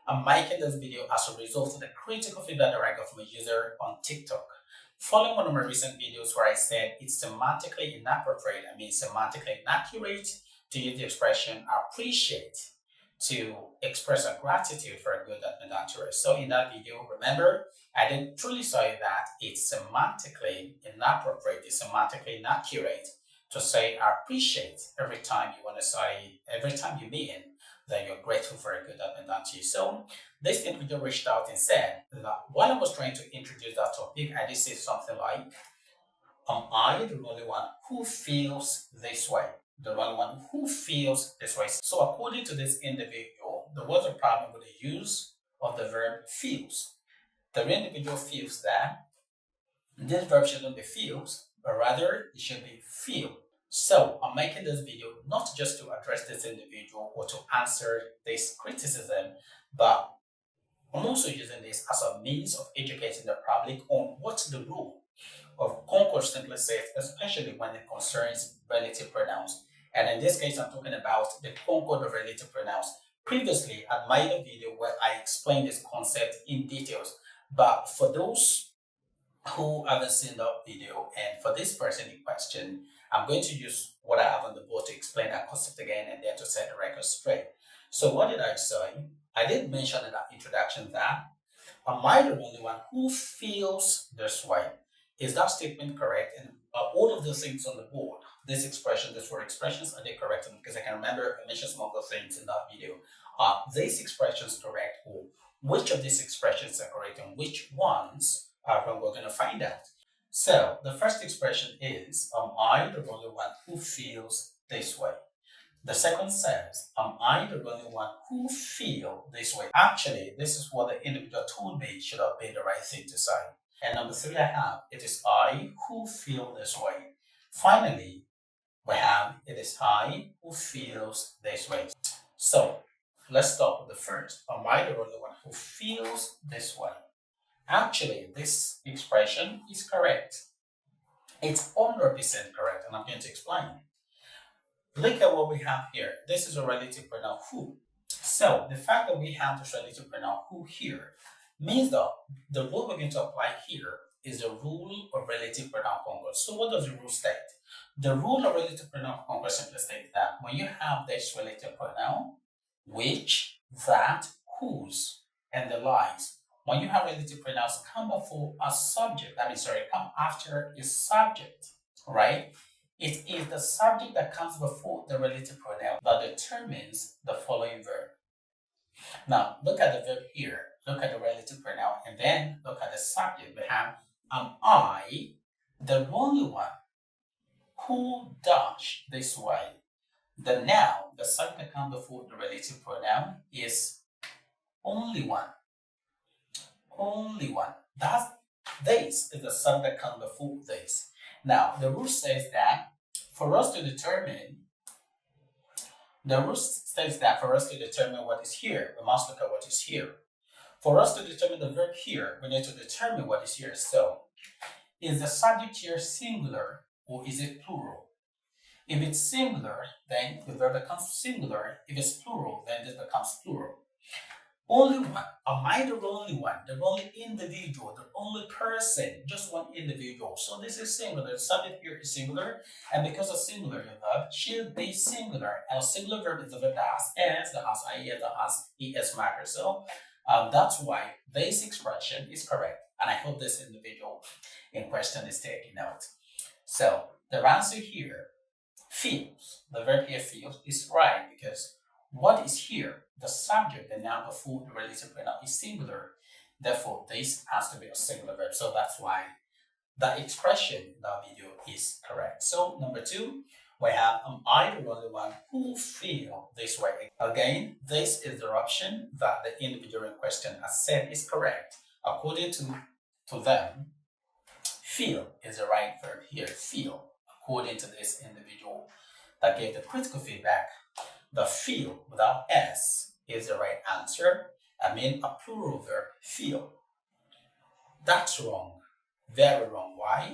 I'm making this video as a result of the critical feedback that I got from a user on TikTok. Following one of my recent videos where I said it's semantically inappropriate, semantically inaccurate to use the expression appreciate to express a gratitude for a good that been done to us. So in that video, remember, I didn't truly say that it's semantically inappropriate, it's semantically inaccurate to say I appreciate every time you want to say, every time you mean that you're grateful for a good that been done to you. So this individual reached out and said that while I was trying to introduce that topic, I did say something like, am I the only one who feels this way? The only one who feels this way. So according to this individual, there was a problem with the use of the verb feels. The individual feels that this verb shouldn't be feels, but rather it should be feel. So I'm making this video not just to address this individual or to answer this criticism, but I'm also using this as a means of educating the public on what's the rule of Concord simplicity, especially when it concerns relative pronouns. And in this case, I'm talking about the Concord of relative pronouns. Previously, I made a video where I explained this concept in details, but for those who haven't seen that video, and for this person in question, I'm going to use what I have on the board to explain that concept again and then to set the record straight. So what did I say? I did mention in that introduction that am I the only one who feels this way? Is that statement correct? And all of the things on the board, this expression, these four expressions, are they correct? Because I can remember I mentioned some of the things in that video. Are these expressions correct? Or which of these expressions are correct and which ones are wrong? We're going to find out. So the first expression is, am I the only one who feels this way? The second says, am I the only one who feel this way? Actually, this is what the individual told me should have been the right thing to say. And number three I have, it is I who feel this way. Finally, we have, it is I who feels this way. So let's start with the first. Am I the only one who feels this way? Actually, this expression is correct. It's 100% correct, and I'm going to explain. Look at what we have here. This is a relative pronoun who. So the fact that we have this relative pronoun who here means that the rule we're going to apply here is the rule of relative pronoun concord. So what does the rule state? The rule of relative pronoun concord simply states that when you have this relative pronoun, which, that, whose, and the likes, when you have relative pronouns come before a subject, come after a subject, right? It is the subject that comes before the relative pronoun that determines the following verb. Now, look at the verb here. Look at the relative pronoun, and then look at the subject. We have, am I the only one who dash this way? The noun, the subject that comes before the relative pronoun is only one. Only one. This is the subject that comes before this. Now, the rule says that for us to determine what is here, we must look at what is here. For us to determine the verb here, we need to determine what is here. So, is the subject here singular or is it plural? If it's singular, then the verb becomes singular. If it's plural, then this becomes plural. Only one. Am I the only one? The only individual, the only person, just one individual. So this is singular. The subject here is singular, and because of singular, the verb should be singular. And a singular verb is the verb that has s, that has is, that has es marker. So that's why this expression is correct. And I hope this individual in question is taking note. So the answer here, feels, the verb here feels, is right because what is here? The subject, the noun before the relative pronoun is singular. Therefore, this has to be a singular verb. So that's why the expression in that video is correct. So number two, we have, am I the only one who feel this way? Again, this is the option that the individual in question has said is correct. According to them, feel is the right verb here, feel, according to this individual that gave the critical feedback. The feel without s is the right answer. I mean a plural verb, feel. That's wrong. Very wrong. Why?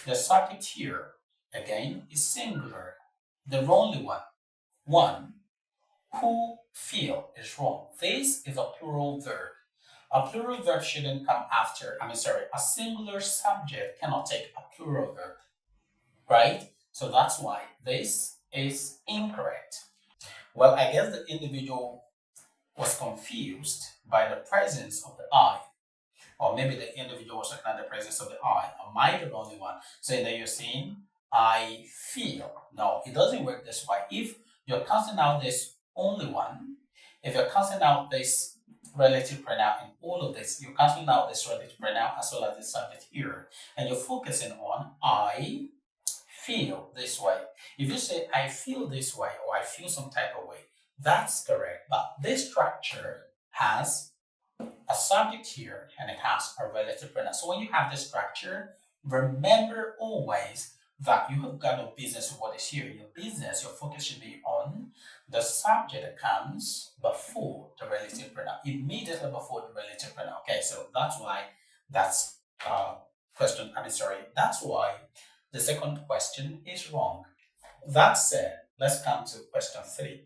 The subject here, again, is singular. The only one. One. Who feel is wrong. This is a plural verb. A plural verb shouldn't come after, a singular subject cannot take a plural verb, right? So that's why this is incorrect. Well, I guess the individual was confused by the presence of the I, or maybe the individual was looking at the presence of the I. Am I the only one? So then you're saying, I feel. No, it doesn't work this way. If you're counting out this only one, if you're counting out this relative pronoun in all of this, you're counting out this relative pronoun as well as the subject here, and you're focusing on I feel this way. If you say I feel this way or I feel some type of way, that's correct. But this structure has a subject here and it has a relative pronoun. So when you have this structure, remember always that you have got no business with what is here. Your business, your focus should be on the subject that comes before the relative pronoun, immediately before the relative pronoun. Okay, so that's why that's that's why the second question is wrong. That said, let's come to question 3.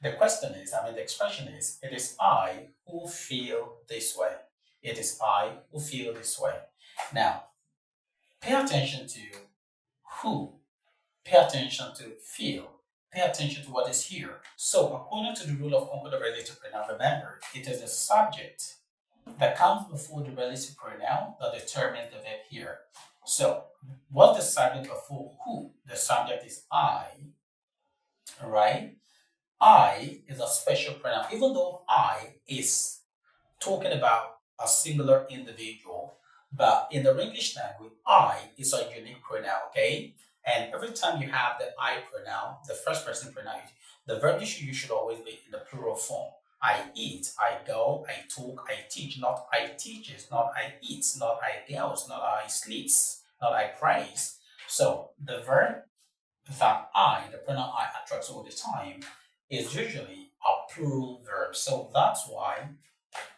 The question is, the expression is, it is I who feel this way. It is I who feel this way. Now, pay attention to who, pay attention to feel, pay attention to what is here. So, according to the rule of concordant relative pronoun, remember, it is the subject that comes before the relative pronoun that determines the verb here. So, what's the subject before who? The subject is I, right? I is a special pronoun, even though I is talking about a singular individual, but in the English language, I is a unique pronoun, okay? And every time you have the I pronoun, the first person pronoun, the verb you should always be in the plural form. I eat, I go, I talk, I teach, not I teaches, not I eats, not I goes, not I sleeps, not I prays. So the verb that I, the pronoun I attracts all the time, is usually a plural verb. So that's why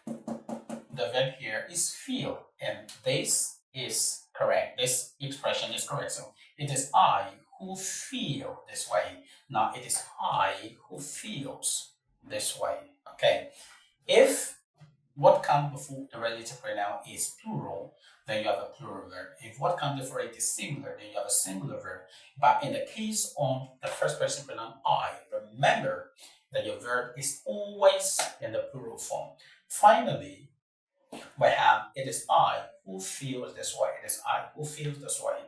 the verb here is feel, and this is correct. This expression is correct. So it is I who feel this way. Now it is I who feels this way. Okay. If what comes before the relative pronoun is plural, then you have a plural verb. If what comes before it is singular, then you have a singular verb. But in the case of the first person pronoun I, remember that your verb is always in the plural form. Finally, we have it is I who feels this way. It is I who feels this way.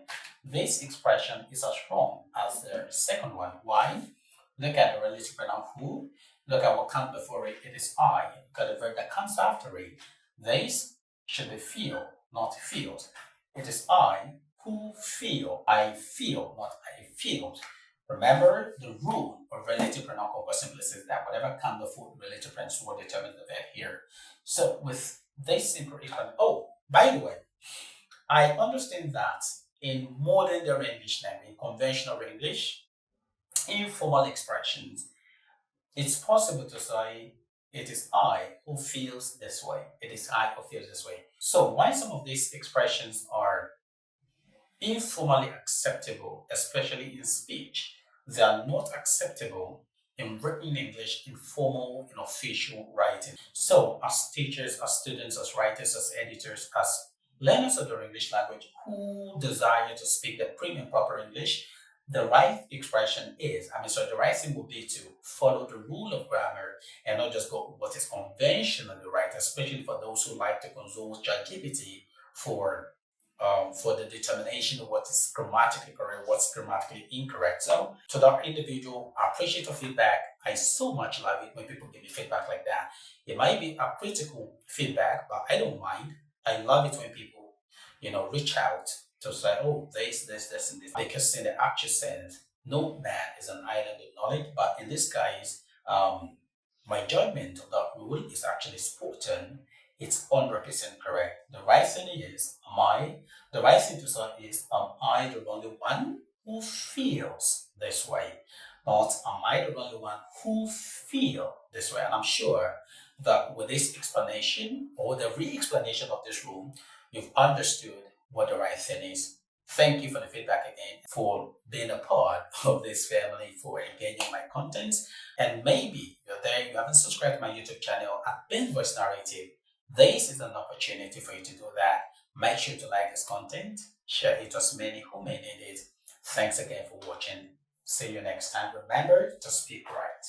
This expression is as strong as the second one. Why? Look at the relative pronoun who. Look at what comes before it. It is I. Look at the verb that comes after it. This should be feel, not feels. It is I who feel. I feel, not I feel. Remember the rule of relative pronoun concord simply says that whatever comes before the relative pronoun will determine the verb here. So with this simple equation, oh, by the way, I understand that in modern day English language, conventional English, informal expressions, it's possible to say it is I who feels this way. It is I who feels this way. So why some of these expressions are informally acceptable, especially in speech, they are not acceptable in written English, in formal and official writing. So as teachers, as students, as writers, as editors, as learners of the English language who desire to speak the premium proper English, the right expression is, the right thing would be to follow the rule of grammar and not just go what is conventionally right, especially for those who like to consult ChatGPT for the determination of what is grammatically correct, what's grammatically incorrect. So, to that individual, I appreciate your feedback. I so much love it when people give me feedback like that. It might be a critical feedback, but I don't mind. I love it when people, reach out to say, oh, this, and this. Because in the actual sense, no man is an island of knowledge. But in this case, my judgment of that rule is actually spoken. It's 100% correct. The right thing is, the right thing to say is, am I the only one who feels this way? Not, am I the only one who feel this way? And I'm sure that with this explanation or the re-explanation of this rule, you've understood what the right thing is. Thank you for the feedback again, for being a part of this family, for engaging my content. And maybe you're there, you haven't subscribed to my YouTube channel at Ben Voice Narrative. This is an opportunity for you to do that. Make sure to like this content, share it to as many who may need it. Thanks again for watching. See you next time. Remember to speak right.